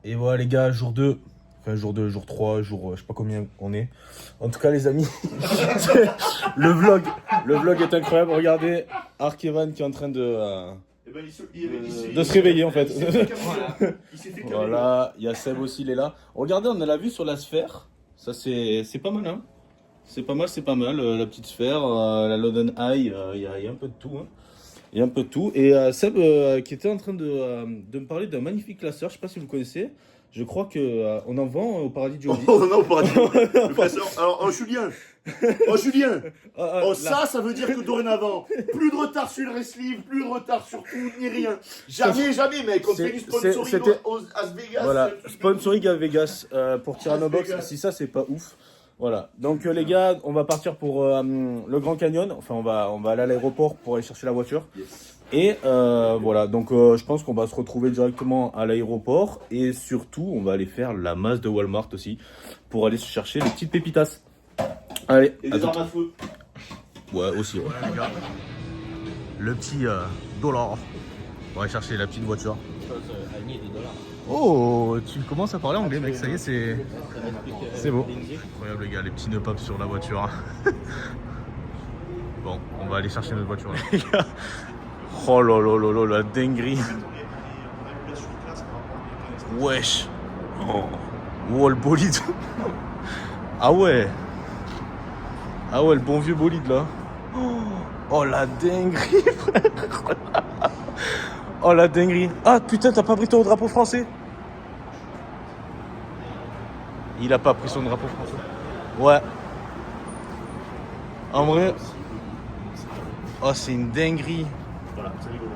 Et voilà les gars, jour 2. Enfin jour 2, jour 3, jour je sais pas combien on est. En tout cas les amis, le vlog est incroyable. Regardez Ark Evan qui est en train de se réveiller en fait. Voilà, il y a Seb aussi, il est là. Regardez, on a la vue sur la sphère. Ça c'est pas mal hein. C'est pas mal. La petite sphère, la London Eye, il y a un peu de tout hein. Il y a un peu de tout. Et Seb qui était en train de me parler d'un magnifique classeur, je sais pas si vous le connaissez. Je crois qu'on en vend au Paradis Jolly. Oh non, au Paradis Jolly. Le classeur. Alors, oh Julien. Oh ça veut dire que dorénavant, plus de retard sur le wrestling, plus de retard sur tout, ni rien. Jamais, mec. On fait du sponsoring à Vegas. Voilà, sponsoring à Vegas pour Tyranno Box. Si ça, c'est pas ouf. Voilà, donc les gars, on va partir pour le Grand Canyon. Enfin, on va aller à l'aéroport pour aller chercher la voiture. Yes. Et voilà, donc je pense qu'on va se retrouver directement à l'aéroport. Et surtout, on va aller faire la masse de Walmart aussi pour aller se chercher les petites pépitas. Allez, et des armes à feu. Ouais, aussi, ouais. Voilà, les gars. Le petit dollar. On va aller chercher la petite voiture. Oh, tu commences à parler anglais, mec. Ça y est, c'est beau. Incroyable, les gars, les petits nœuds papes sur la voiture. Bon, on va aller chercher notre voiture là. Les gars. Oh là là là là, la dinguerie. Wesh. Oh, le bolide. Ah ouais. Ah ouais, le bon vieux bolide là. Oh la dinguerie, frère. Oh la dinguerie. Ah putain, t'as pas pris ton drapeau français? Il a pas pris son drapeau français. Ouais. En vrai. Oh, c'est une dinguerie. Voilà, c'est rigolo.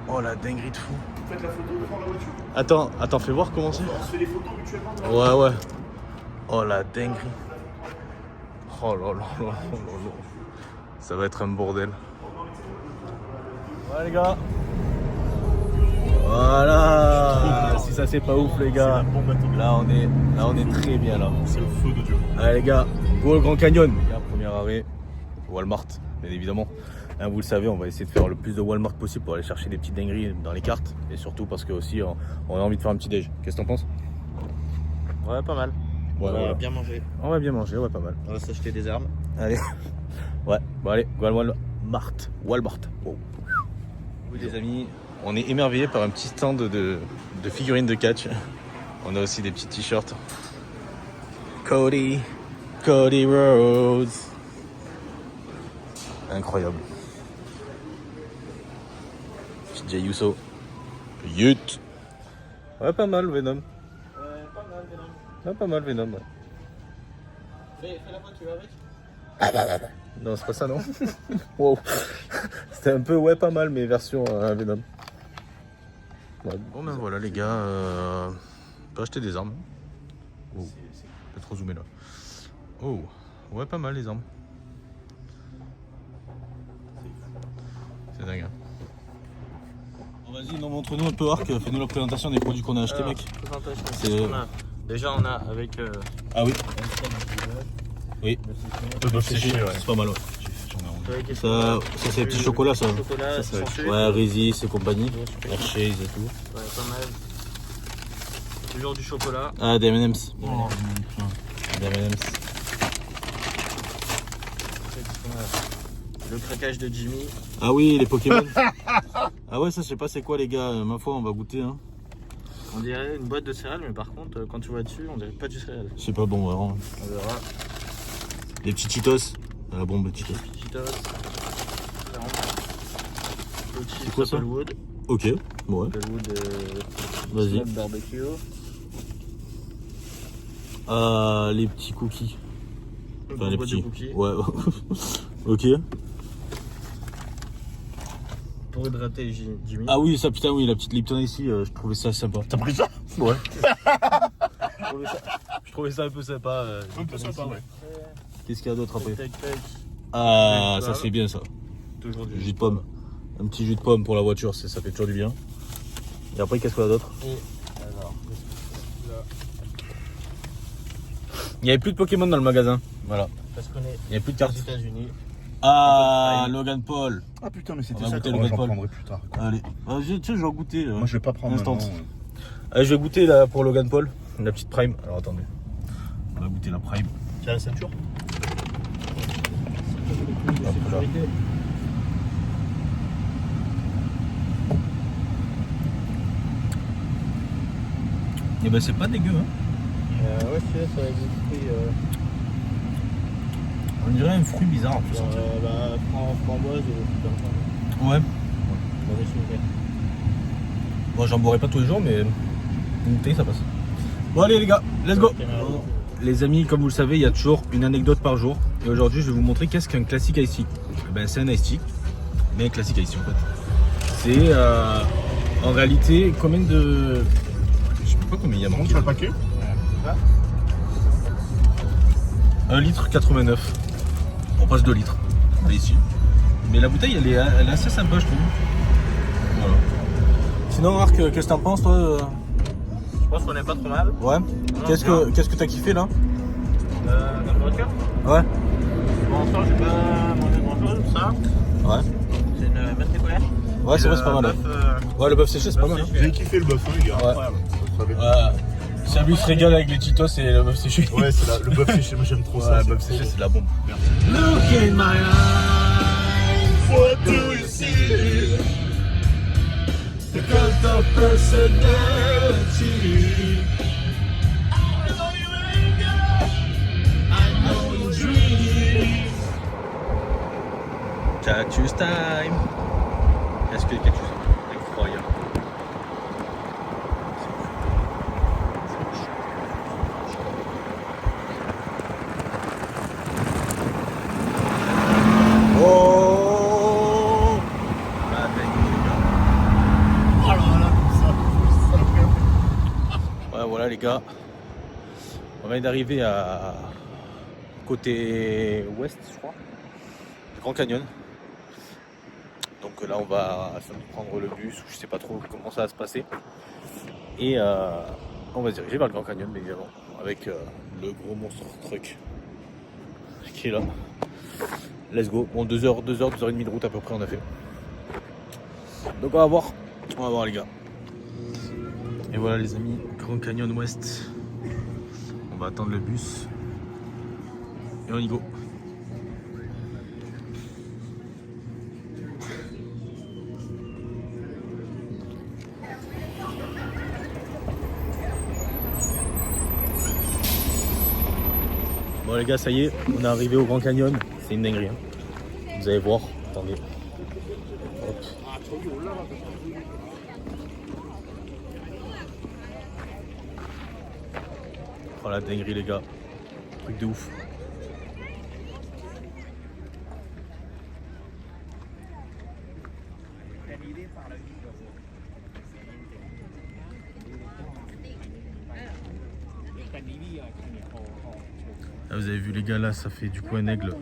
Oh la dinguerie de fou. Faites la photo devant la voiture. Attends, fais voir comment c'est. On se fait des photos mutuellement. Ouais. Oh la dinguerie. Oh là là là là là. Ça va être un bordel. Ouais les gars. Voilà. Si ça c'est pas ouf les gars. Là on est très bien là. C'est le feu de Dieu. Allez les gars, go au Grand Canyon. Les gars, premier arrêt, Walmart, bien évidemment. Hein, vous le savez, on va essayer de faire le plus de Walmart possible pour aller chercher des petites dingueries dans les cartes. Et surtout parce que aussi on a envie de faire un petit déj. Qu'est-ce que t'en penses? Ouais, pas mal. Ouais, on va voilà. bien manger. On va bien manger, ouais, pas mal. On va s'acheter des armes. Allez. Ouais, bon allez, Walmart. Wow. Oui les amis, on est émerveillés par un petit stand de figurines de catch. On a aussi des petits t-shirts. Cody Rhodes. Incroyable. Jay Uso. Yut. Ouais, pas mal Venom. Ouais, pas mal Venom. Ouais. Fais la voiture avec. Non, c'est pas ça, non. Wow. C'était un peu, ouais, pas mal, mais version Venom. Ouais. Bon, ben voilà, les gars. On peut acheter des armes. Oh, je peux trop zoomer là. Oh, ouais, pas mal les armes. C'est dingue. Hein. Bon, vas-y, non, montre-nous un peu, Arc. Fais-nous la présentation des produits qu'on a achetés, mec. C'est... Déjà, on a avec. Ah oui. Oui. C'est pas mal, ouais. Ça c'est les petits chocolats, ça. Ouais, Résis et compagnie. Hershey's et tout. Ouais, pas mal. Toujours du chocolat. Ah, des M&M's. Des M&M's. Le craquage de Jimmy. Ah oui, les Pokémon. Ah ouais, ça je sais pas c'est quoi les gars. Ma foi, on va goûter. Hein. On dirait une boîte de céréales, mais par contre, quand tu vois dessus, on dirait pas du céréales. C'est pas bon, vraiment. On verra. Les petits Cheetos. La bombe de Cheetos. Cheetos. C'est quoi ça? Applewood. Ok, bon ouais. Applewood. Vas-y. Barbecue. Les petits cookies. Enfin, les petits. Cookies. Ouais. Ok. Pour hydrater Jimmy. Ah oui, ça putain, oui, la petite Lipton ici, je trouvais ça sympa. T'as pris ça? Ouais. je trouvais ça un peu sympa. Un peu sympa, ouais. Qu'est-ce qu'il y a d'autre après? Tech. Ah, ça c'est bien ça. Toujours du Jus de pomme. Un petit jus de pomme pour la voiture, ça fait toujours du bien. Et après, qu'est-ce qu'on a d'autre? Alors, Il n'y avait plus de Pokémon dans le magasin. Voilà. parce qu'on est Il n'y avait plus de aux cartes. États-Unis. Ah, Logan Paul. Ah putain, mais On c'était va ça goûter que le j'en Paul. prendrai plus tard. Allez. Tiens, je vais en goûter. Moi, je vais pas prendre Instant. maintenant. Allez, je vais goûter là pour Logan Paul, la petite Prime. Alors attendez, on va goûter la Prime. Tiens la ceinture. Hop là. Et ben c'est pas dégueu hein. Ouais, celui-là, ça va être des fruits. On dirait un fruit bizarre en plus. Framboise ou comme ça. Ouais. Mauvais souvenir. Bon, j'en boirai pas tous les jours, mais une bouteille ça passe. Bon, allez les gars, let's go. Les amis, comme vous le savez, il y a toujours une anecdote par jour. Et aujourd'hui, je vais vous montrer qu'est-ce qu'un classique Ice Tea. Ben, c'est un Ice Tea, mais un classique Ice Tea en fait. C'est en réalité combien de. Je sais pas combien il y a marqué. Sur le paquet. 1 litre 89. On passe 2 litres. Mais ici. Mais la bouteille, elle est assez sympa, je trouve. Voilà. Sinon, Marc, qu'est-ce que t'en penses, toi Je pense qu'on est pas trop mal. Ouais. Qu'est-ce que t'as kiffé là Dans le vodka. Ouais. Pour l'instant, j'ai pas mangé grand-chose. Ça, Ouais. c'est une bonne découverte. Ouais, c'est vrai, c'est pas mal. Ouais, le bœuf séché, c'est pas mal. Hein. J'ai kiffé le bœuf, hein, les gars. Ouais. Incroyable. Ouais. Salut se régale avec les Cheetos et le bœuf séché. Ouais, c'est le bœuf séché, moi j'aime trop ça. Le bœuf séché, c'est de la bombe. Look in my eyes, what do you see? The cult of personality. I know you anger, I know you dream. Cactus time. Est-ce que les cactus sont incroyables? Oh! Ah, ben, les gars. Oh là là, comme ça. Ouais, voilà les gars. On vient d'arriver à côté ouest, je crois, du Grand Canyon. Donc là, on va prendre le bus, ou je sais pas trop comment ça va se passer. Et on va se diriger vers le Grand Canyon, bien évidemment, avec le gros monstre truck qui est là. Let's go. Bon, 2h30 de route à peu près, on a fait. Donc on va voir les gars. Et voilà les amis, Grand Canyon Ouest. On va attendre le bus. Et on y go. Bon les gars, ça y est, on est arrivé au Grand Canyon. C'est une dinguerie. Hein. Vous allez voir. Attendez. Hop. Oh la dinguerie les gars. Truc de ouf. Là, vous avez vu les gars, là ça fait du coup un aigle.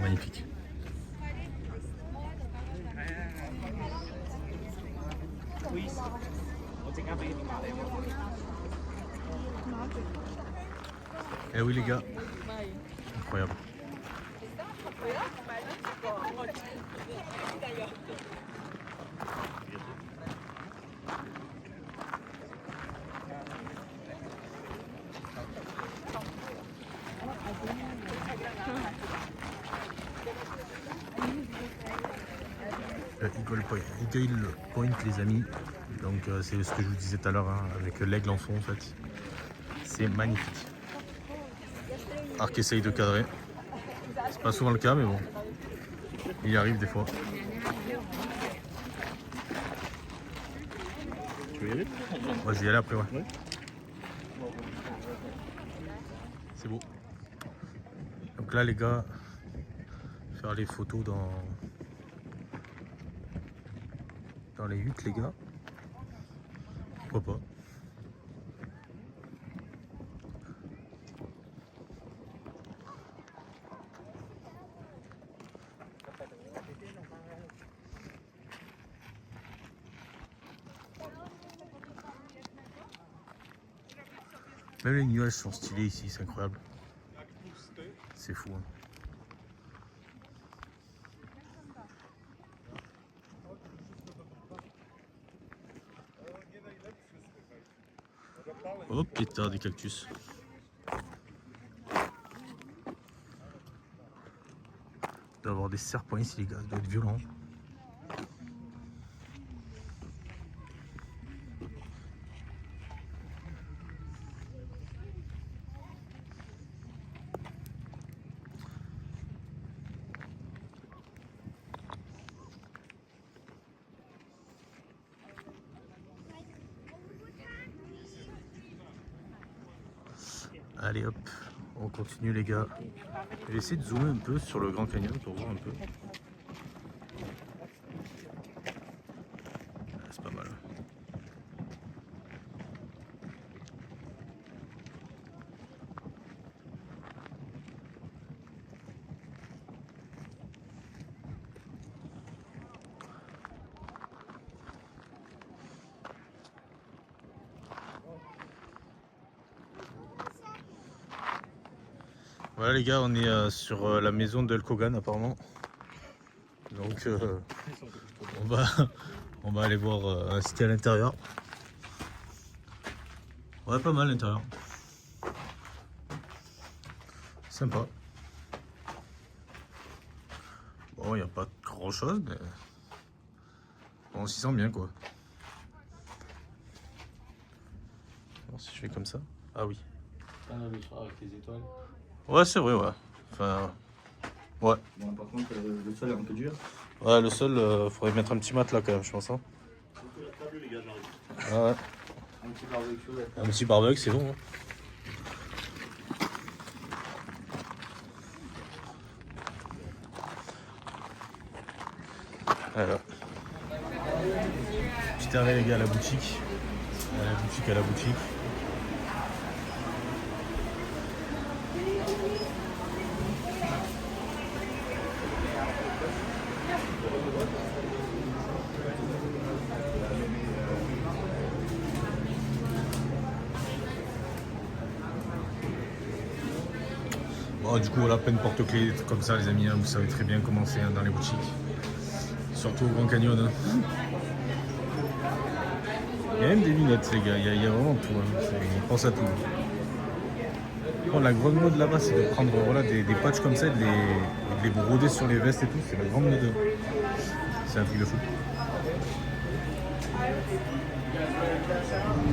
Magnifique. Eh oui les gars, incroyable. Eagle Point les amis, donc c'est ce que je vous disais tout à l'heure hein, avec l'aigle en fond en fait. C'est magnifique. Arc essaye de cadrer. C'est pas souvent le cas mais bon. Il y arrive des fois. Tu veux y aller? Moi je vais y aller après ouais. C'est beau. Donc là les gars, faire les photos dans les huttes les gars. Pourquoi pas. Même les nuages sont stylés ici, c'est incroyable. C'est fou. Hein. Oh pétard des cactus. Il doit y avoir des serpents ici les gars, ça doit être violent. Allez hop, on continue les gars. Je vais essayer de zoomer un peu sur le Grand Canyon pour voir un peu. C'est pas mal. Voilà les gars, on est sur la maison d'Hulk Hogan apparemment. Donc on va aller voir un site à l'intérieur. Ouais, pas mal l'intérieur. Sympa. Bon, il n'y a pas grand chose, mais bon, on s'y sent bien quoi. Alors, si je fais comme ça. Ah oui. Avec les étoiles. Ouais, c'est vrai, ouais. Enfin, ouais. Bon, par contre, le sol est un peu dur. Ouais, le sol, faudrait mettre un petit matelas quand même, je pense. Hein. Ah ouais. Un petit barbecue. Ouais. Un petit barbecue, c'est bon. Hein. Alors. Petit arrêt les gars à la boutique. À la boutique. Bon, du coup, voilà, plein de porte-clés, des trucs comme ça, les amis. Hein, vous savez très bien comment c'est hein, dans les boutiques. Surtout au Grand Canyon. Hein. Il y a même des lunettes, les gars. Il y a vraiment tout. Hein. On pense à tout. Bon, la grande mode là-bas, c'est de prendre voilà, des patchs comme ça et de les broder sur les vestes et tout. C'est la grande mode. C'est un truc de fou.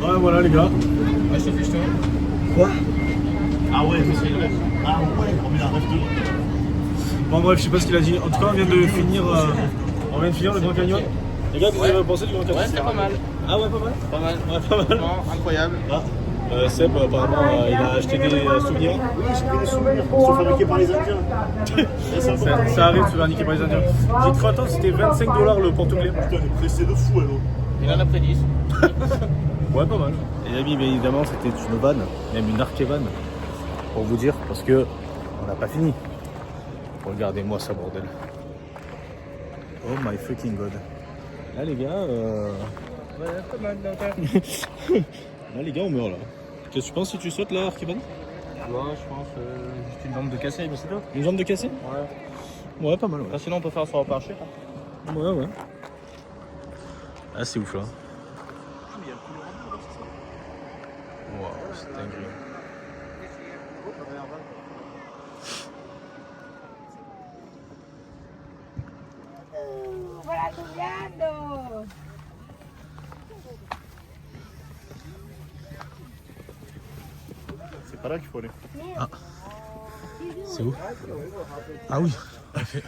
Ouais, voilà, les gars. Ouais, je te fais Quoi? Ah ouais, mais c'est vrai. Ah ouais, on met la rêve de. Bon bref, je sais pas ce qu'il a dit. En tout cas, on vient de finir le Grand Canyon. Les gars, vous avez pensé du Grand Canyon? Ouais, c'était pas mal. Ah ouais, pas mal. Pas mal. Ouais, pas mal. Vraiment incroyable. Ah, Seb, apparemment, il a acheté des souvenirs. Oui, j'ai pris des souvenirs. Ils sont fabriqués par les Indiens. Ça arrive de se faire niquer par les Indiens. J'ai cru attendre, c'était 25 $ le porte-clés. Putain, on est pressé de fou alors. Il en a pris 10. Ouais, pas mal. Les amis, bien évidemment, c'était une vanne, même une archévanne, pour vous dire, parce que on n'a pas fini. Regardez-moi ça, bordel. Oh my fucking god. Là, les gars, Ouais, pas mal d'intérêt. là, les gars, on meurt là. Qu'est-ce que tu penses si tu sautes là, archévanne? Ouais, je pense juste une lampe de cassé, mais c'est tout. Une jambe de cassé? Ouais. Ouais, pas mal, ouais. Enfin, sinon, on peut faire sur le parcher. Ouais, ouais. Ah, c'est ouf là. Waouh, c'est dingue. Voilà, Juliano. C'est pas là qu'il faut aller. C'est où? Ah oui, en effet.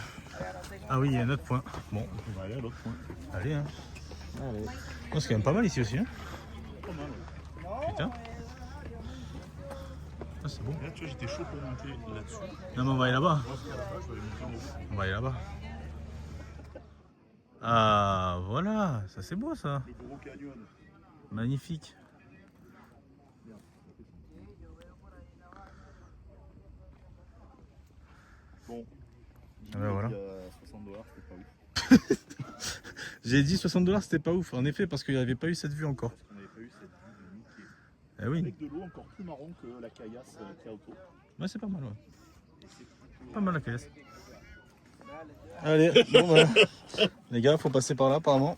Ah oui, il y a un autre point. Bon, On va aller à l'autre point. allez, hein. Allez. Oh, c'est quand même pas mal ici aussi, hein. Pas mal. Ouais. Putain. Ah, c'est bon. Là, tu vois, j'étais chaud pour monter là-dessus. Non, mais on va aller là-bas. Moi, c'est à la fin, je vais aller monter en haut. On va aller là-bas. Ah, voilà. Ça, c'est beau, ça. Le gros canyon. Magnifique. Bon. Ah ben voilà. 60 $, c'était pas ouf. J'ai dit 60 $, c'était pas ouf. En effet, parce qu'il n'y avait pas eu cette vue encore. Parce qu'on n'avait pas eu cette vue de Mickey. Eh oui. Avec de l'eau encore plus marron que la caillasse qu'il y a autour. Ouais, c'est pas mal, ouais. Et c'est Pas mal la caisse. Allez, bon bah. Les gars, faut passer par là apparemment.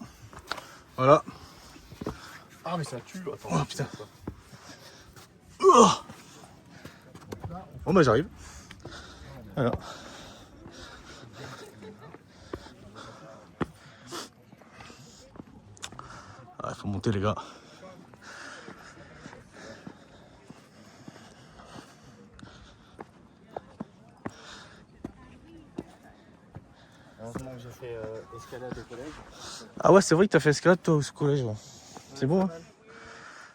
Voilà. Ah, mais ça tue. Attends. Oh putain. Oh. Bon bah j'arrive. Alors. Il faut monter les gars. Heureusement que j'ai fait escalade au collège. Ah ouais, c'est vrai que t'as fait escalade toi au collège. Ouais. C'est beau hein.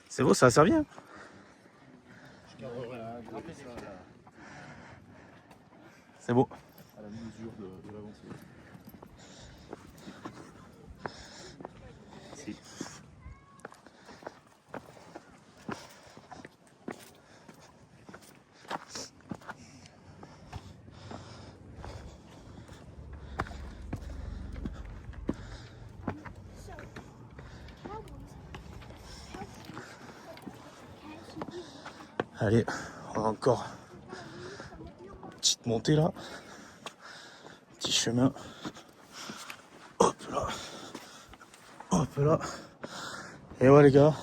C'est beau, ça a servi hein. C'est beau. À la mesure de l'avancée. Si. Allez, on a encore une petite montée là. Petit chemin. Hop là. Hop là. Et ouais les gars.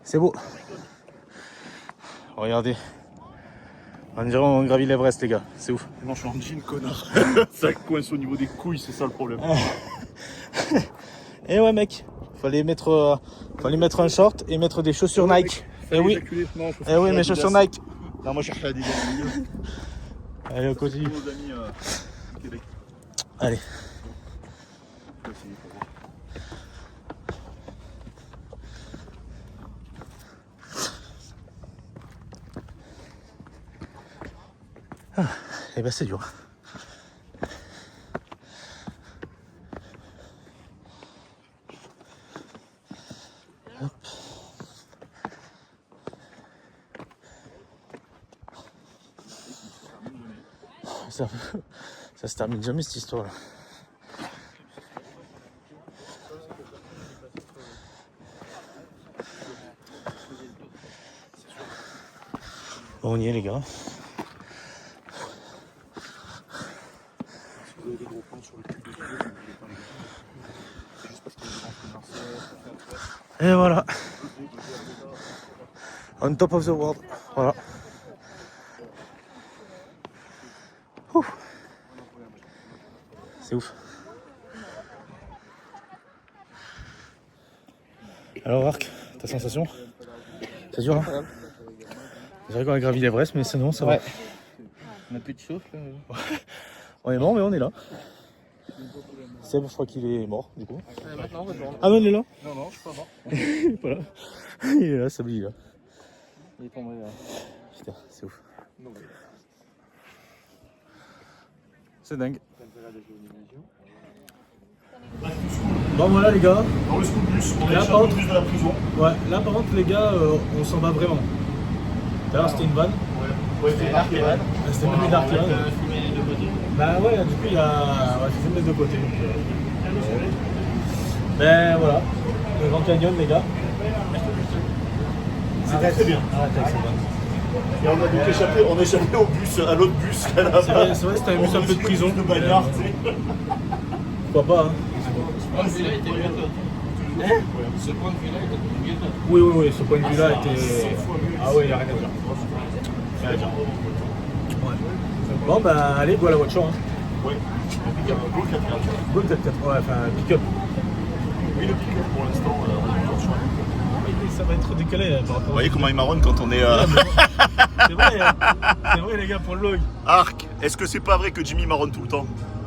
C'est beau. Regardez. On dirait on gravit l'Everest les gars. C'est ouf. Non, je suis en jean, connard. Ça coince au niveau des couilles, c'est ça le problème. Et ouais mec. Fallait mettre un short et mettre des chaussures Nike. Et oui. Non, Et oui mes chaussures Nike. Non, moi je cherche la Adidas. Allez on continue. Nos amis au Québec. Allez. Ah, et ben c'est dur. Hop. Ça se termine jamais cette histoire là. Bon, on y est les gars. Et voilà. On top of the world. Voilà. Ouh. C'est ouf. Alors Arc, ta sensation? C'est dur hein? C'est vrai qu'on a gravi l'Everest mais sinon ça va. On a plus de chauffe là. On est mort mais on est là. Seb je crois qu'il est mort du coup. Maintenant on retourne. Ah non il est là? Non, je suis pas mort. Il est pas là. Il est là, Seb il est là. Il est tombé là. Putain c'est ouf. C'est dingue. Bon voilà les gars. Dans le school bus, on est Là, sur par le contre- bus de la prison. Ouais, là par contre les gars, on s'en va vraiment. D'ailleurs c'était une vanne. Ouais, c'est marqué. C'était même une arc là. Filmer les deux côtés. Bah ouais, du coup il y a. Ouais, c'est filmé des deux côtés. Ben voilà, le Grand Canyon les gars. C'était très bien. Arrête avec cette vanne. Et on a donc échappé, on a échappé au bus, à l'autre bus là-bas. C'est vrai, c'était un bus un peu de prison. De bagnard, tu sais. Pourquoi pas hein. Ce point de vue là était mieux que toi. Ce point de vue là était mieux que toi. Oui, ce point de vue là était. Ah oui, il n'y a rien à dire. Rien à dire. Ouais. Bon bah allez, go à la voiture. Hein. Ouais. Go 4 4. Go 4-4, ouais, enfin pick-up. Oui, le pick-up pour l'instant, on est toujours sur un pick-up. Ça va être décalé par rapport. Vous voyez comment il marronne quand on est. C'est vrai, hein. C'est vrai les gars pour le vlog. Arc, est-ce que c'est pas vrai que Jimmy marronne tout le temps?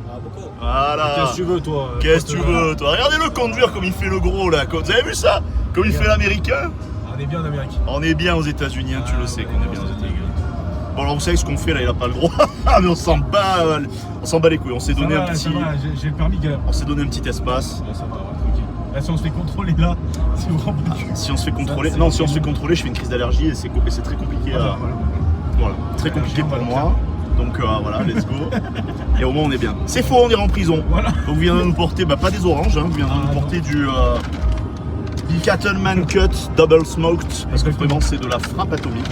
Ah beaucoup. Voilà. Qu'est-ce que tu veux toi? Qu'est-ce que tu veux toi? Regardez-le conduire comme il fait le gros là. Vous avez vu ça? Comme il fait l'américain? On est bien en Amérique. On est bien aux États-Unis, hein, tu le sais ouais, qu'on est bien aux États-Unis. Bon alors vous savez ce qu'on fait là, il a pas le droit. Mais on s'en bat les couilles. On s'est donné un petit. J'ai le permis quand même. On s'est donné un petit espace. Ouais, ça va, ouais, tranquille. Là, si on se fait contrôler là, c'est vraiment pas du Si on se fait contrôler. Ça, Non, c'est si on se fait bon. contrôler, je fais une crise d'allergie et c'est très compliqué. Voilà, très compliqué pour moi. Donc voilà, let's go. Et au moins on est bien. C'est faux, on ira en prison. Voilà. Donc vous viendrez nous porter, bah pas des oranges, hein, vous viendrez nous porter du Cattleman Cut Double Smoked. Parce que vraiment c'est de la frappe atomique.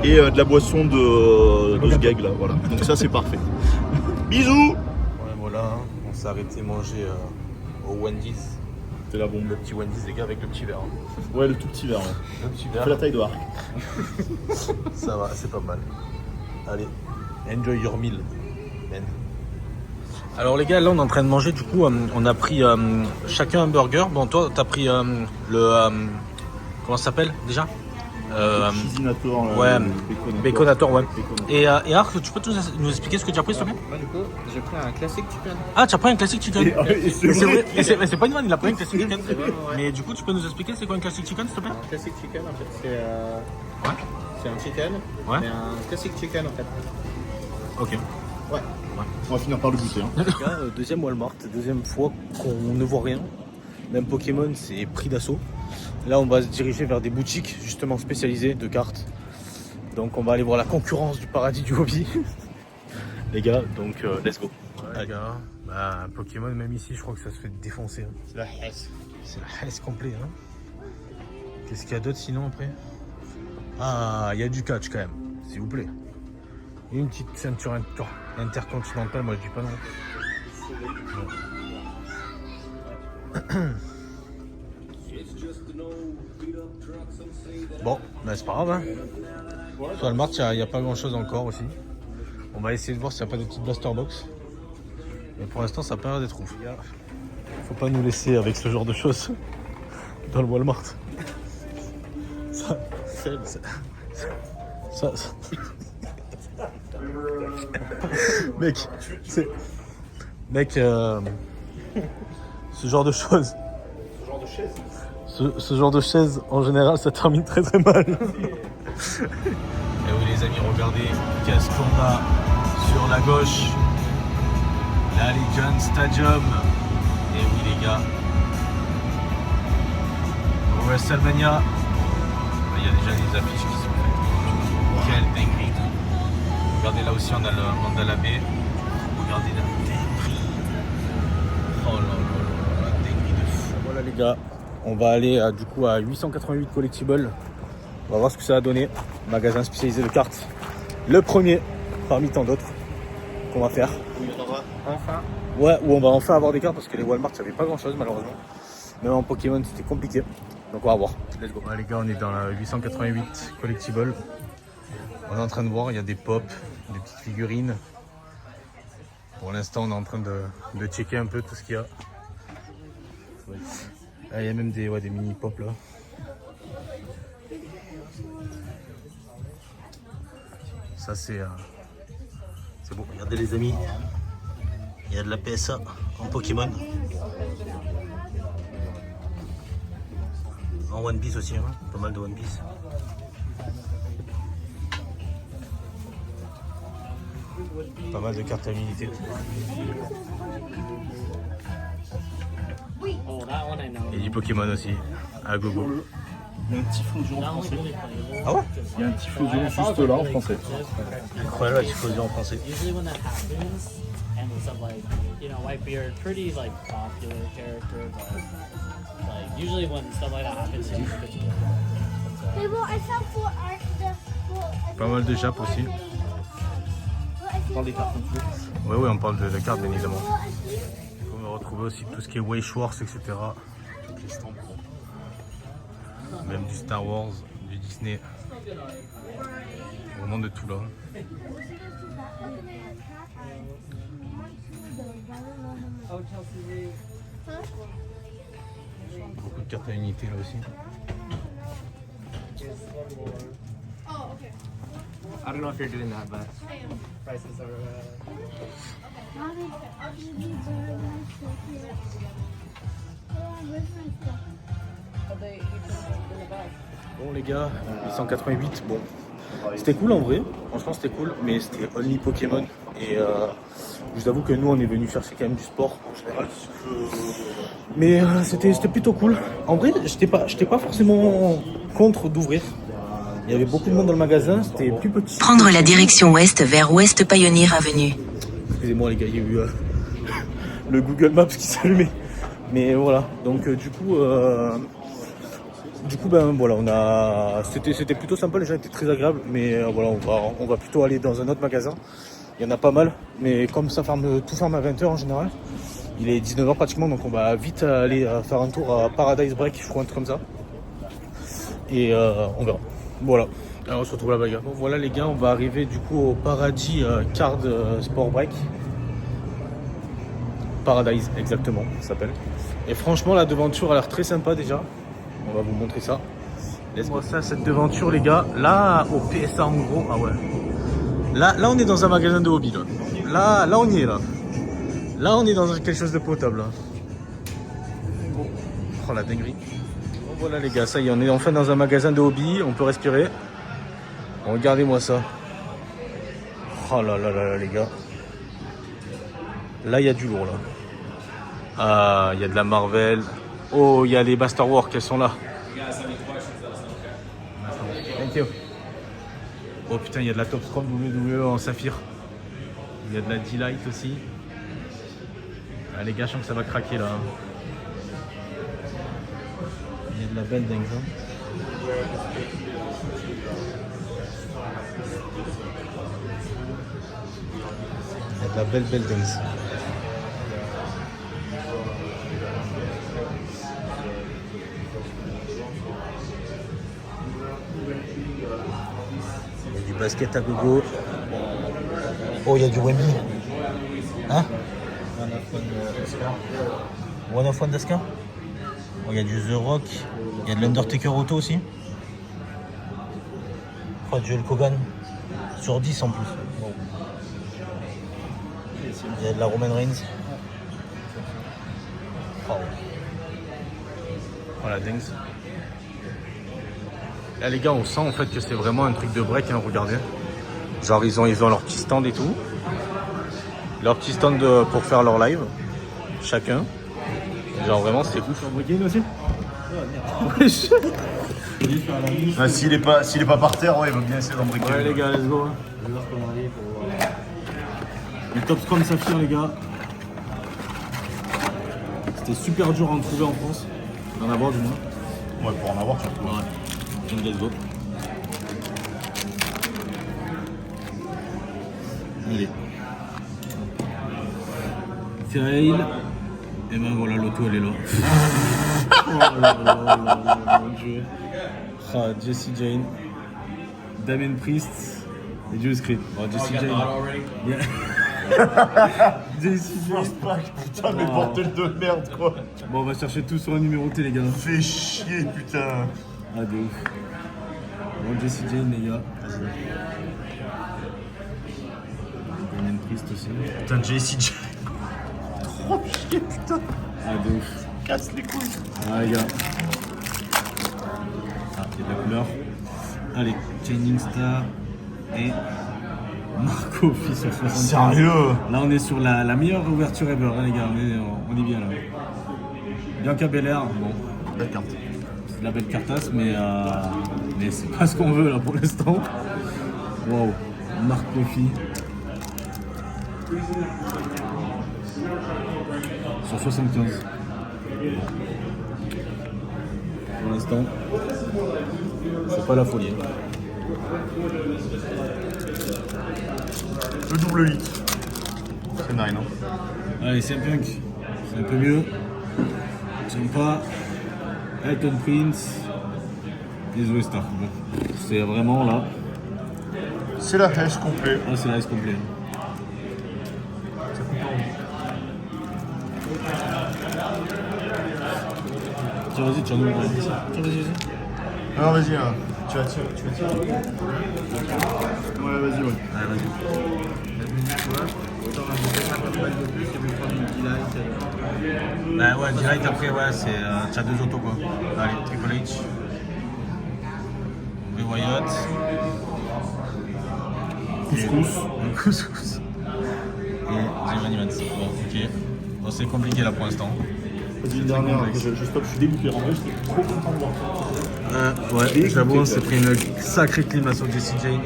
Et de la boisson de ce gag là, voilà. Donc ça c'est parfait. Bisous. Ouais, voilà, hein. On s'est arrêté manger au Wendy's. C'est la bombe. Le petit Wendy's, les gars, avec le petit verre. Ouais, le tout petit verre. Ouais. Le petit Fais la verre. taille d'Arc. Ça va, c'est pas mal. Allez, enjoy your meal, man. Alors les gars, là on est en train de manger, du coup on a pris chacun un burger. Bon, toi t'as pris comment ça s'appelle déjà Cheesinator, là, ouais, Baconator, ouais. Baconator. Et Arc, tu peux nous expliquer ce que tu as pris s'il te plaît? Moi, du coup, j'ai pris un classique chicken. Ah, tu as pris un classic chicken. Et c'est Mais c'est vrai. vrai, mais c'est pas une vanne, il a pris un classic chicken. Ouais, ouais. Mais du coup, tu peux nous expliquer c'est quoi un classic chicken s'il te plaît? Un classique chicken, en fait, Ouais. c'est un chicken, Ouais. mais un classique chicken, en fait. Ok. Ouais. On va finir par le goûter. Hein. Les gars, deuxième Walmart, deuxième fois qu'on ne voit rien. Même Pokémon, c'est pris d'assaut. Là, on va se diriger vers des boutiques justement spécialisées de cartes. Donc, on va aller voir la concurrence du paradis du hobby. Les gars, donc let's go. Ouais, les gars, bah, Pokémon, même ici, je crois que ça se fait défoncer. Hein. C'est la hesse. C'est la hesse complet. Hein. Qu'est-ce qu'il y a d'autre sinon après? Ah, il y a du catch quand même, s'il vous plaît. Une petite ceinture intercontinentale, moi je dis pas non. Bon, ben c'est pas grave. Hein. Sur Walmart, il n'y a pas grand chose encore aussi. On va essayer de voir s'il n'y a pas des petites blaster box. Mais pour l'instant, ça a pas l'air d'être ouf. Faut pas nous laisser avec ce genre de choses dans le Walmart. Ça. Mec, c'est. Mec, ce genre de choses. Ce genre de chaise, en général, ça termine très très mal. Et oui, les amis, regardez, qu'est-ce qu'on a sur la gauche? L'Allegiant Stadium. Et oui, les gars. WrestleMania. Il y a déjà des affiches qui sont faites. Quelle dinguerie. Regardez, là aussi, on a le Mandala Bay. Regardez la dinguerie. Oh là là là, la dinguerie de fou. Voilà, les gars. On va aller du coup à 888 Collectibles. On va voir ce que ça a donné. Magasin spécialisé de cartes. Le premier parmi tant d'autres qu'on va faire. Enfin. Ouais, où on va enfin avoir des cartes parce que les Walmart, il n'y avait pas grand chose malheureusement. Même en Pokémon, c'était compliqué. Donc on va voir. Let's go. Ouais, les gars, on est dans la 888 Collectibles. On est en train de voir, il y a des pops, des petites figurines. Pour l'instant, on est en train de checker un peu tout ce qu'il y a. Ah, il y a même des mini pop là. Ça c'est bon. Regardez les amis, il y a de la PSA en Pokémon. En One Piece aussi, hein. Pas mal de One Piece. Pas mal de cartes à l'unité. Et du Pokémon aussi, à gogo. Il y a un Typhlosion en français. Ah ouais? Il y a un Typhlosion juste là en français. Incroyable la diffusion en français. Usually when that happens, and with some like, you know, Whitebeard, pretty like popular character, but like usually when stuff like that happens, you get to Hey, well, I saw four art. Pas mal de Jap aussi. On parle des cartes un peu. Oui, on parle de cartes bien évidemment. On va retrouver aussi tout ce qui est Weiss Schwarz, etc. Toutes les stamps. Même du Star Wars, du Disney. Vraiment de tout là. Beaucoup de cartes à unité là aussi. I don't know if you're doing that, but prices are. Bon les gars, 888, bon. C'était cool en vrai, franchement c'était cool, mais c'était only Pokémon. Et je vous avoue que nous on est venu chercher quand même du sport en général. Mais c'était plutôt cool. En vrai, j'étais pas forcément contre d'ouvrir. Il y avait beaucoup de monde dans le magasin, c'était plus petit. Prendre la direction ouest vers West Pioneer Avenue. Excusez-moi les gars, il y a eu le Google Maps qui s'allumait. Mais voilà, donc du coup ben voilà, c'était plutôt sympa, les gens étaient très agréables, mais voilà, on va plutôt aller dans un autre magasin. Il y en a pas mal, mais comme ça tout ferme à 20h en général, Il est 19h pratiquement, donc on va vite aller faire un tour à Paradise Break, je crois, un truc comme ça. Et on verra. Voilà. Alors on se retrouve là-bas, les gars. Bon, voilà les gars, on va arriver du coup au Paradis Card Sport Break. Paradise, exactement, ça s'appelle. Et franchement, la devanture a l'air très sympa déjà. On va vous montrer ça. Laisse-moi ça, cette devanture, les gars. Là, au PSA en gros, ah ouais. Là, on est dans un magasin de hobby. Là, on y est là. Là, on est dans quelque chose de potable. Là. Oh la dinguerie. Bon, voilà les gars, ça y est, on est enfin dans un magasin de hobby. On peut respirer. Regardez-moi ça. Oh là là là là les gars. Là, il y a du lourd là. Ah, il y a de la Marvel. Oh, il y a les Masterwork, elles sont là. Thank you. Oh putain, il y a de la Top Scrum WWE en saphir. Il y a de la D-Light aussi. Ah, les gars, je sens que ça va craquer là. Il y a de la belle dingue. Il y a de la belle dingue. Il y a du basket à gogo. Oh, il y a du Wemby. Hein? One of One d'Asuka. Oh, il y a du The Rock. Il y a de l'Undertaker Auto aussi. Oh, du Hulk Hogan. Sur 10 en plus. Bon. Il y a de la Roman Reigns. Oh. Voilà, dingue. Là les gars, on sent en fait que c'est vraiment un truc de break, hein, regardez. Genre ils ont leur petit stand et tout. Leur petit stand pour faire leur live. Chacun. Genre vraiment c'est ouf. Aussi Ah, s'il est pas par terre, ouais, il va bien essayer d'embriquer. Ouais les gars, let's go. Le Top Scrum Saphir les gars. C'était super dur à en trouver en France. D'en avoir du moins. Ouais, pour en avoir, tu vois. Ouais. Donc let's go. Allez. Fail. Et ben voilà, l'auto elle est là. Oh là là là là, mon dieu. Ah, Jessie Jane, Damien Priest et Judas Creed. Oh, Jessie Jane. Yeah. Jessie Jane. Putain, mais bordel de merde, quoi. Bon, on va chercher tout sur un numéroté, les gars. Fais chier, putain. Ah, de ouf. Bon, Jessie Jane, les gars. Damien Priest aussi. Putain, Jessie Jane. Trop chier, putain. Ah, de ouf. Casse les couilles. Ah, les gars. Ah, il y a de la couleur. Allez, Chaining Star et Marco Fils sur 60. Sérieux? Là, on est sur la meilleure ouverture ever, hein, les gars. On est bien là. Bianca Belair, bon. Belle carte. C'est de la belle cartasse, mais c'est pas ce qu'on veut là pour l'instant. Wow. Marc Kofi. Sur 75. Pour l'instant, c'est pas la folie. Le double 8. C'est 9, non? Allez, c'est un punk. C'est un peu mieux. J'aime pas. Elton Prince. Et Zoé Stark. Bon. C'est vraiment là. C'est la hache complet. Ah, c'est la S complet. Tiens, vas-y, tiens, nous. Tiens, vas-y. Non, vas-y, là. Tu vas tirer. Ouais, vas-y, ouais. Allez, vas-y. Bah ouais, direct après, ouais, c'est. T'as deux autos quoi. Allez, Triple H. Bray Wyatt. Couscous. Couscous. Et Jim Evans. Bon, ok. Bon, c'est compliqué là pour l'instant. Vas-y, une dernière, je stoppe, je suis dégoûté. En vrai, j'étais trop content de voir ça. Ouais, j'avoue, on s'est pris une sacrée clim là sur Jessie Jane.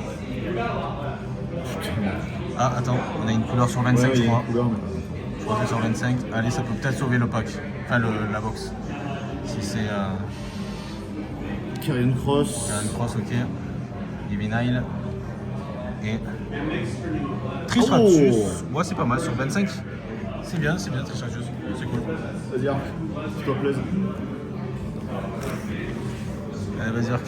Ah, attends, on a une couleur sur 25, ouais, je crois. Je crois que c'est sur 25. Allez, ça peut peut-être sauver le pack. Enfin, la box. Si c'est. Karrion Cross. Karrion Cross, ok. Ivy Nile. Et. Trish Stratus. Ouais, c'est pas mal, sur 25. C'est bien, très chargeuse. C'est cool. Vas-y, Arc, s'il te plaît. Allez, vas-y, Arc.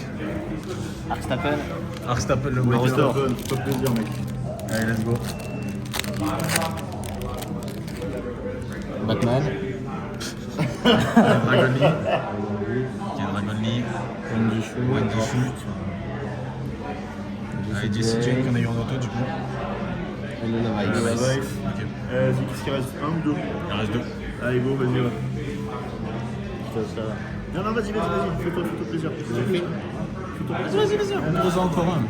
Arstappen, le Fais-toi Breaker. plaisir, mec. Allez, let's go. Batman. Dragon Lee. Dragon Lee. Wendy Shu. Allez, Jessie Jane qu'on a eu en auto du coup. La Vice. Ok. Vas-y, qu'est-ce qu'il reste? 1 ou 2? Il en reste 2. Allez, go, vas-y, ouais. Non, vas-y, fais-toi plaisir. Vas-y. On pose encore un.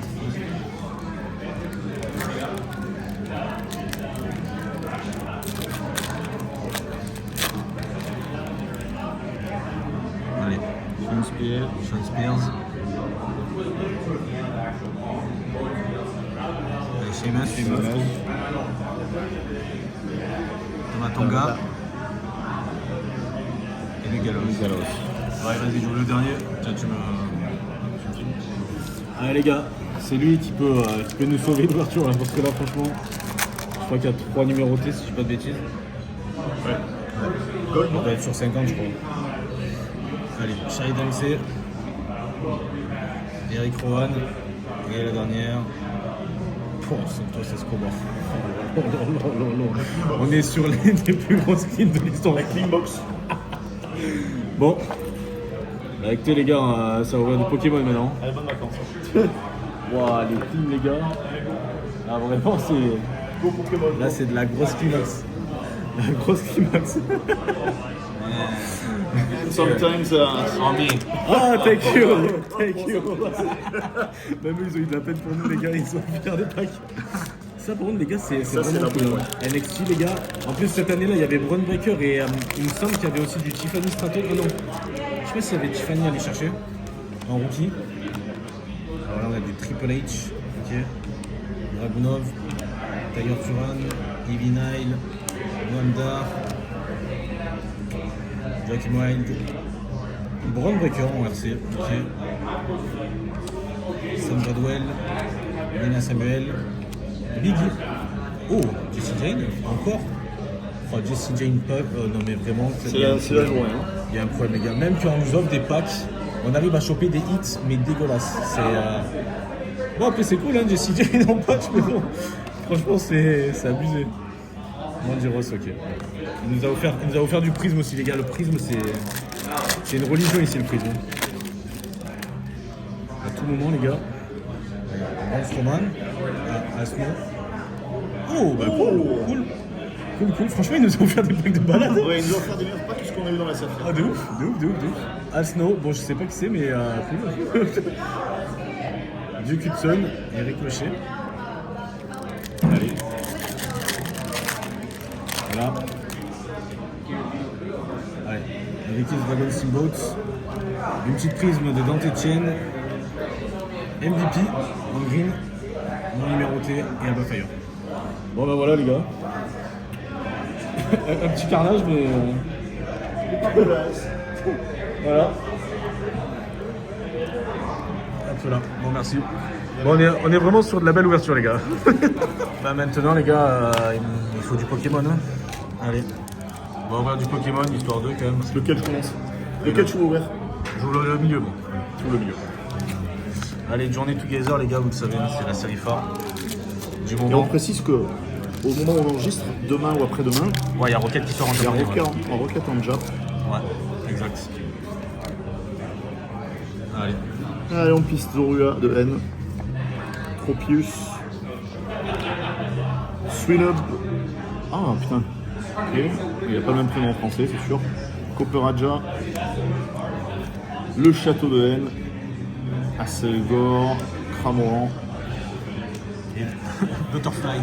Allez. Sean Spears. Allez, Sheamus. Tomatonga. Et le Gallows. Ouais, vas-y, joue le dernier. Tiens, tu me. Allez, les gars, c'est lui qui peut nous sauver l'ouverture là, parce que là, franchement, je crois qu'il y a 3 numérotés si je dis pas de bêtises. Ouais. On doit être sur 50, je crois. Allez, Shai Dempsey, Eric Rowan, et la dernière. Oh, Santos Escobar. On est sur l'une des plus grosses skins de l'histoire. La clean box. Bon, avec les gars, ça va ouvrir du Pokémon maintenant. Allez, bonnes vacances. Waouh, les teams, les gars. Là, vraiment, c'est. Go Pokémon. Là, c'est de la grosse climax. La grosse climax. Sometimes, Ah, thank you. Même eux, ils ont eu de la peine pour nous, les gars. Ils ont fait des packs. Ça, par contre, les gars, c'est Ça, c'est vraiment la cool. bonne, NXT, les gars. En plus, cette année-là, il y avait Braun Breaker et il me semble qu'il y avait aussi du Tiffany Stratton. Oh non, je sais pas s'il y avait Tiffany à aller chercher en rookie. Alors là, on a du Triple H, ok. Dragunov, Tiger Turan, Ivy Nile, Wanda, Joaquin Wild, Braun Breaker en RC, ok. Sam Bradwell, Lena Samuel, Biggie. Oh, Jessie Jane, encore. Enfin, Jessie Jane pas. Non, mais vraiment, c'est la journée. Hein. il y a un problème, les gars. Même quand on nous offre des packs, on arrive à choper des hits, mais dégueulasses. C'est. Bon, après, c'est cool, hein, Jessie Jane en patch, mais bon. Franchement, c'est abusé. Mandiros, ok. Il nous a offert du prisme aussi, les gars. Le prisme, c'est une religion ici, le prisme. À tout moment, les gars. Braun Strowman, Asno. Oh, bah cool. Cool. Franchement, ils nous ont offert des packs de balade. Ouais, ils nous ont offert des meilleurs packs que ce qu'on a eu dans la Saphir. Ah, de ouf. Asno, bon, je sais pas qui c'est, mais cool. Duke Hudson et Ricochet. Allez. Voilà. Allez. Ricky's Dragon Steamboat. Une petite prisme de Dante Etienne. MVP en green, non numéroté et Alba Fire. Bon bah voilà les gars. Un petit carnage mais. Voilà. Hop là. Bon merci. Bon on est vraiment sur de la belle ouverture les gars. Bah maintenant les gars, il faut du Pokémon. Hein. Allez. On va ouvrir du Pokémon, histoire 2 quand même. Lequel je commence? Lequel je veux ouvrir? Je joue le milieu bon. Je joue le milieu. Allez, Journey Together, les gars, vous le savez, c'est la série phare du Et on moment. précise que au moment où on enregistre, demain ou après-demain, Ouais, il y a Rocket qui sort en il y a japonais. Rocket en Jap. Ouais, exact. Allez. Allez, on piste Zorua de N. Tropius. Swinub. Ah putain. Ok. Il n'y a pas le même prénom en français, c'est sûr. Copperaja. Le château de N. Aselgor. Cramoran. Et Butterfly.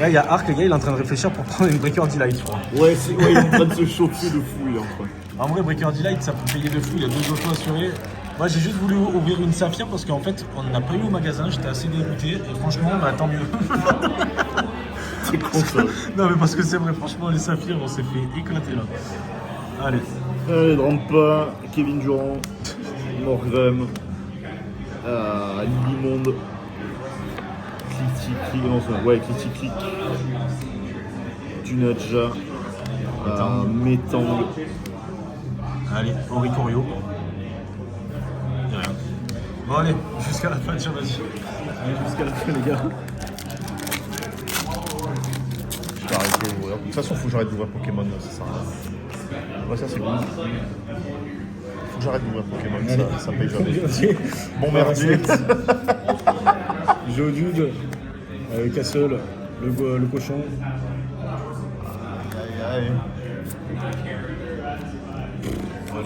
Là, il y a Arc, les gars, il est en train de réfléchir pour prendre une Breaker Delight, je crois. Ouais, il est en train de se chauffer de fou, il est en train. En vrai, Breaker Delight, ça peut payer de fou, il y a 2 autos assurés. Moi, j'ai juste voulu ouvrir une Saphir parce qu'en fait, on n'a pas eu au magasin, j'étais assez dégoûté. Et franchement, bah, tant mieux. C'est con ça. Non, mais parce que c'est vrai, franchement, les Saphirs, on s'est fait éclater là. Allez. Allez, Drampa, Kevin Durant, Morgrem, Limonde, Click, ouais, Click. du Nadja. Métangle. Allez, Oricorio. Y'a rien. Bon allez, jusqu'à la fin, tiens, vas-y. Allez, jusqu'à la fin les gars. Je vais arrêter d'ouvrir. De toute façon, faut que j'arrête d'ouvrir Pokémon, c'est ça. Ouais, ça c'est bon. Faut que j'arrête d'ouvrir Pokémon, ça me paye jamais. Bon merdier. Geodude, Castle, le cochon. Aïe.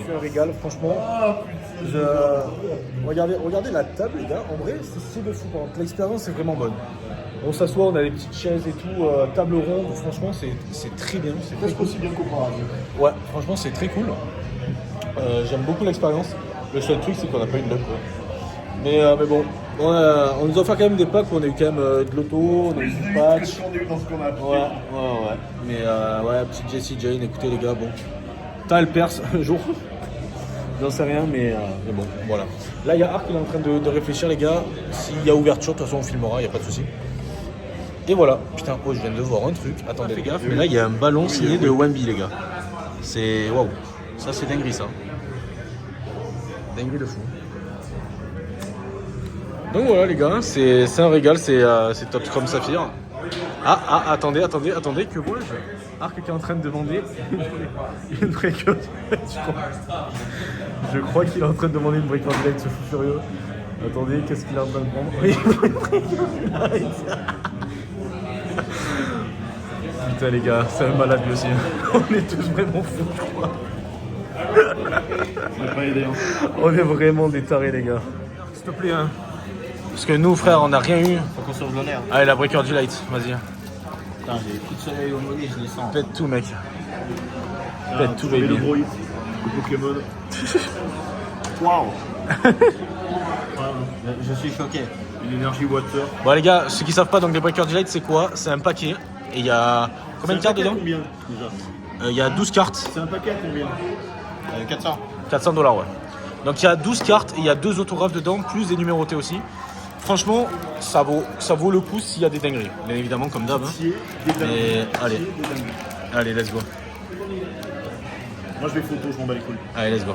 C'est un régal, franchement. Regardez la table, les gars. En vrai, c'est de fou. Par contre, l'expérience est vraiment bonne. On s'assoit, on a des petites chaises et tout, table ronde. Franchement, c'est très bien. C'est Presque aussi bien qu'au paradis. Ouais, franchement, c'est très cool. J'aime beaucoup l'expérience. Le seul truc, c'est qu'on n'a pas eu de luck. Mais bon, on nous a offert quand même des packs où on a eu quand même de l'auto, on a eu du patch. On a eu dans ce qu'on a acheté. Ouais. Mais ouais, petite Jessie Jane, écoutez les gars, bon. Putain, elle perce un jour. J'en sais rien, mais bon, voilà. Là, il y a Arc, il est en train de réfléchir, les gars. S'il y a ouverture, de toute façon, on filmera, il n'y a pas de souci. Et voilà. Putain, je viens de voir un truc. Attendez, les gars. Mais là, il y a un ballon signé de Wemby, les gars. C'est. Waouh. Ça, c'est dinguerie, ça. Dinguerie de fou. Donc voilà, les gars. C'est un régal. C'est Topcom Saphir. Attendez, que vois-je? Arc qui est en train de demander une breakout. Je crois qu'il est en train de demander une breakout light, ce fou furieux. Attendez, qu'est-ce qu'il est en train de prendre? Oui, une breakout light. Putain les gars, c'est un malade lui aussi. On est tous vraiment fous, je crois. Ça n'a pas aidé, hein. On est vraiment des tarés les gars. S'il te plaît, hein. Parce que nous frère, on n'a rien eu. Faut qu'on sauve l'honneur. Allez, la breakout du light, vas-y. Putain, j'ai plus de soleil au mollet, je les sens. Pète tout mec. Pète tout baby. Le bruit, le Pokémon. Waouh. Je suis choqué. Une énergie water. Bon les gars, ceux qui savent pas, donc les breakers du light c'est quoi? C'est un paquet. Et il y a combien de cartes dedans? Combien déjà? Il y a 12 cartes. C'est un paquet à combien? 400. 400 $, ouais. Donc il y a 12 cartes et il y a 2 autographes dedans, plus des numérotés aussi. Franchement, ça vaut le coup s'il y a des dingueries. Bien évidemment, comme d'hab. Hein. Mais allez, let's go. Moi je vais photo, je m'en bats les couilles. Allez, let's go.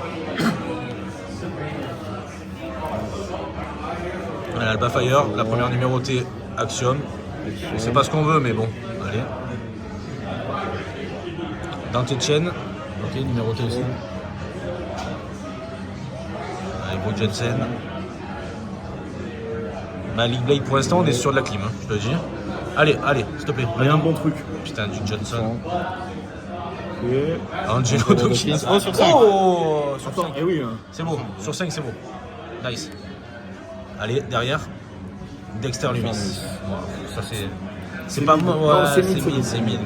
Voilà, Alba Fire, la première numérotée Axiom. C'est pas ce qu'on veut, mais bon, allez. Dante Chen, ok, numéroté aussi. Allez, Bro Jensen. Malik Blade, pour l'instant, on est sur de la clim, hein, je te le dis. Allez, s'il te plaît. Allez, un bon truc. Putain, du Johnson. Et... Angelo Dawkins. Oh, sur 5. Oh, sur 5. Eh oui, hein. C'est beau, sur 5 c'est beau. Nice. Allez, derrière, Dexter Lumis. Wow, ça c'est pas moi, ouais, c'est mid.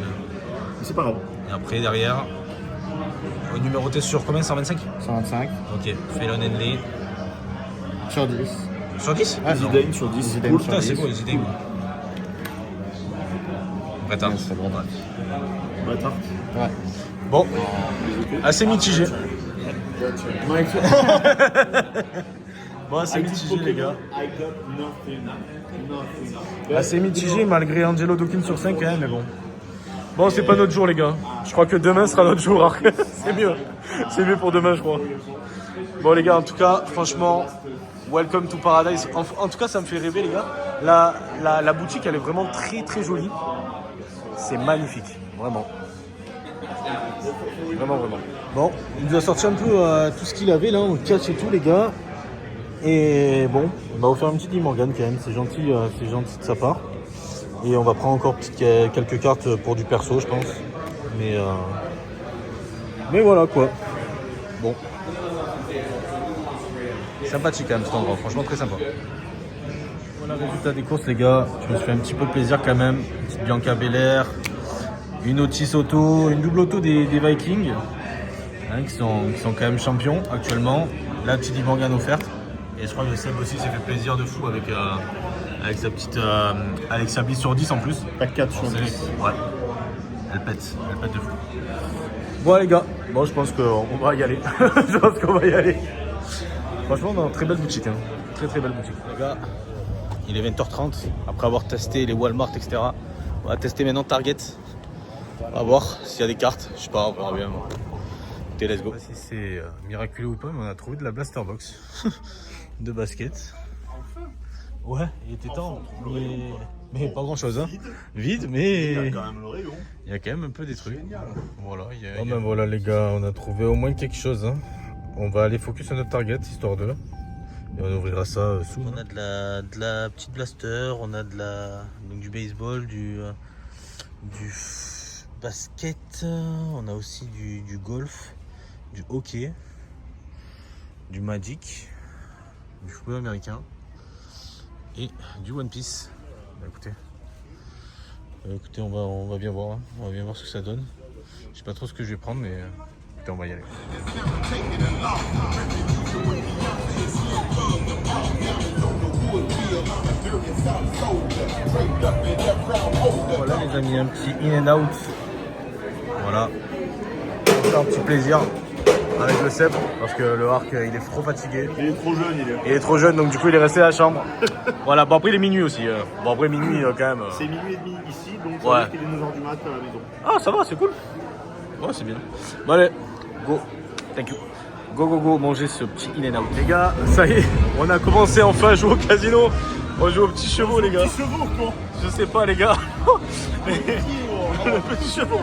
C'est pas grave. Et après derrière, numéroté sur combien? 125? 125. Ok, Felon Henley. Sur 10. Sur 10? Ah, Easy Dame sur 10. Dame Putain, c'est beau, les idées. Bretard. C'est bon. Bâtard. Ouais. Bon, assez mitigé. Bon, assez mitigé les gars. I got nothing. Assez mitigé malgré Angelo Dawkins sur 5 quand même, mais bon. Bon, c'est pas notre jour les gars. Je crois que demain sera notre jour. C'est mieux. C'est mieux pour demain, je crois. Bon les gars, en tout cas, franchement, welcome to Paradise. En tout cas, ça me fait rêver les gars. La boutique, elle est vraiment très très jolie. C'est magnifique, vraiment. Vraiment. Bon, il nous a sorti un peu tout ce qu'il avait là, on catch et tout les gars. Et bon, on va vous faire une petite Morgane quand même, c'est gentil de sa part. Et on va prendre encore quelques cartes pour du perso, je pense. Mais voilà quoi. Bon. Sympathique quand même cet endroit, franchement très sympa. Voilà le résultat des courses les gars, je me suis fait un petit peu plaisir quand même. Une petite Bianca Belair, une Otis Auto, une double auto des Vikings, hein, qui sont quand même champions actuellement. La petite Morgane offerte. Et je crois que Seb aussi s'est fait plaisir de fou avec sa petite Alexa Bliss sur 10 en plus. Pas 4 sur 10. Ouais. Elle pète de fou. Bon les gars, bon je pense qu'on va y aller. Je pense qu'on va y aller. Franchement, on a une très belle boutique. Hein. Très belle boutique. Les gars, il est 20h30. Après avoir testé les Walmart, etc. On va tester maintenant Target. On va voir s'il y a des cartes. Je sais pas, on verra bien. Écoutez, let's go. Je sais pas si c'est miraculeux ou pas, mais on a trouvé de la Blaster Box de basket. Ouais, il était temps, mais pas grand chose, hein. Vide, mais Il y a quand même le rayon. il y a quand même un peu des trucs. Voilà, voilà les gars, on a trouvé au moins quelque chose. Hein. On va aller focus sur notre target, histoire de. Et on ouvrira ça sous. On a de la petite blaster, on a donc du baseball, du basket, on a aussi du golf, du hockey, du Magic, du football américain et du One Piece. Bah, écoutez, on va bien voir, hein. On va bien voir ce que ça donne. Je sais pas trop ce que je vais prendre, mais écoutez, on va y aller. Voilà les amis, un petit in and out. Voilà. On va faire un petit plaisir avec le Seb parce que le Arc il est trop fatigué. Il est trop jeune, Il est trop jeune donc du coup il est resté à la chambre. Voilà, bon après il est minuit aussi. Bon après minuit quand même. C'est minuit et demi ici, donc ça Ouais. veut dire qu'il est 9h du matin à la maison. Ah ça va, c'est cool. Ouais c'est bien. Bon allez, go. Thank you. Go go go, manger ce petit in and out. Les gars, ça y est, on a commencé enfin à jouer au casino. On joue aux petits chevaux les gars. Petit chevaux quoi. Je sais pas les gars. Le petit chevaux.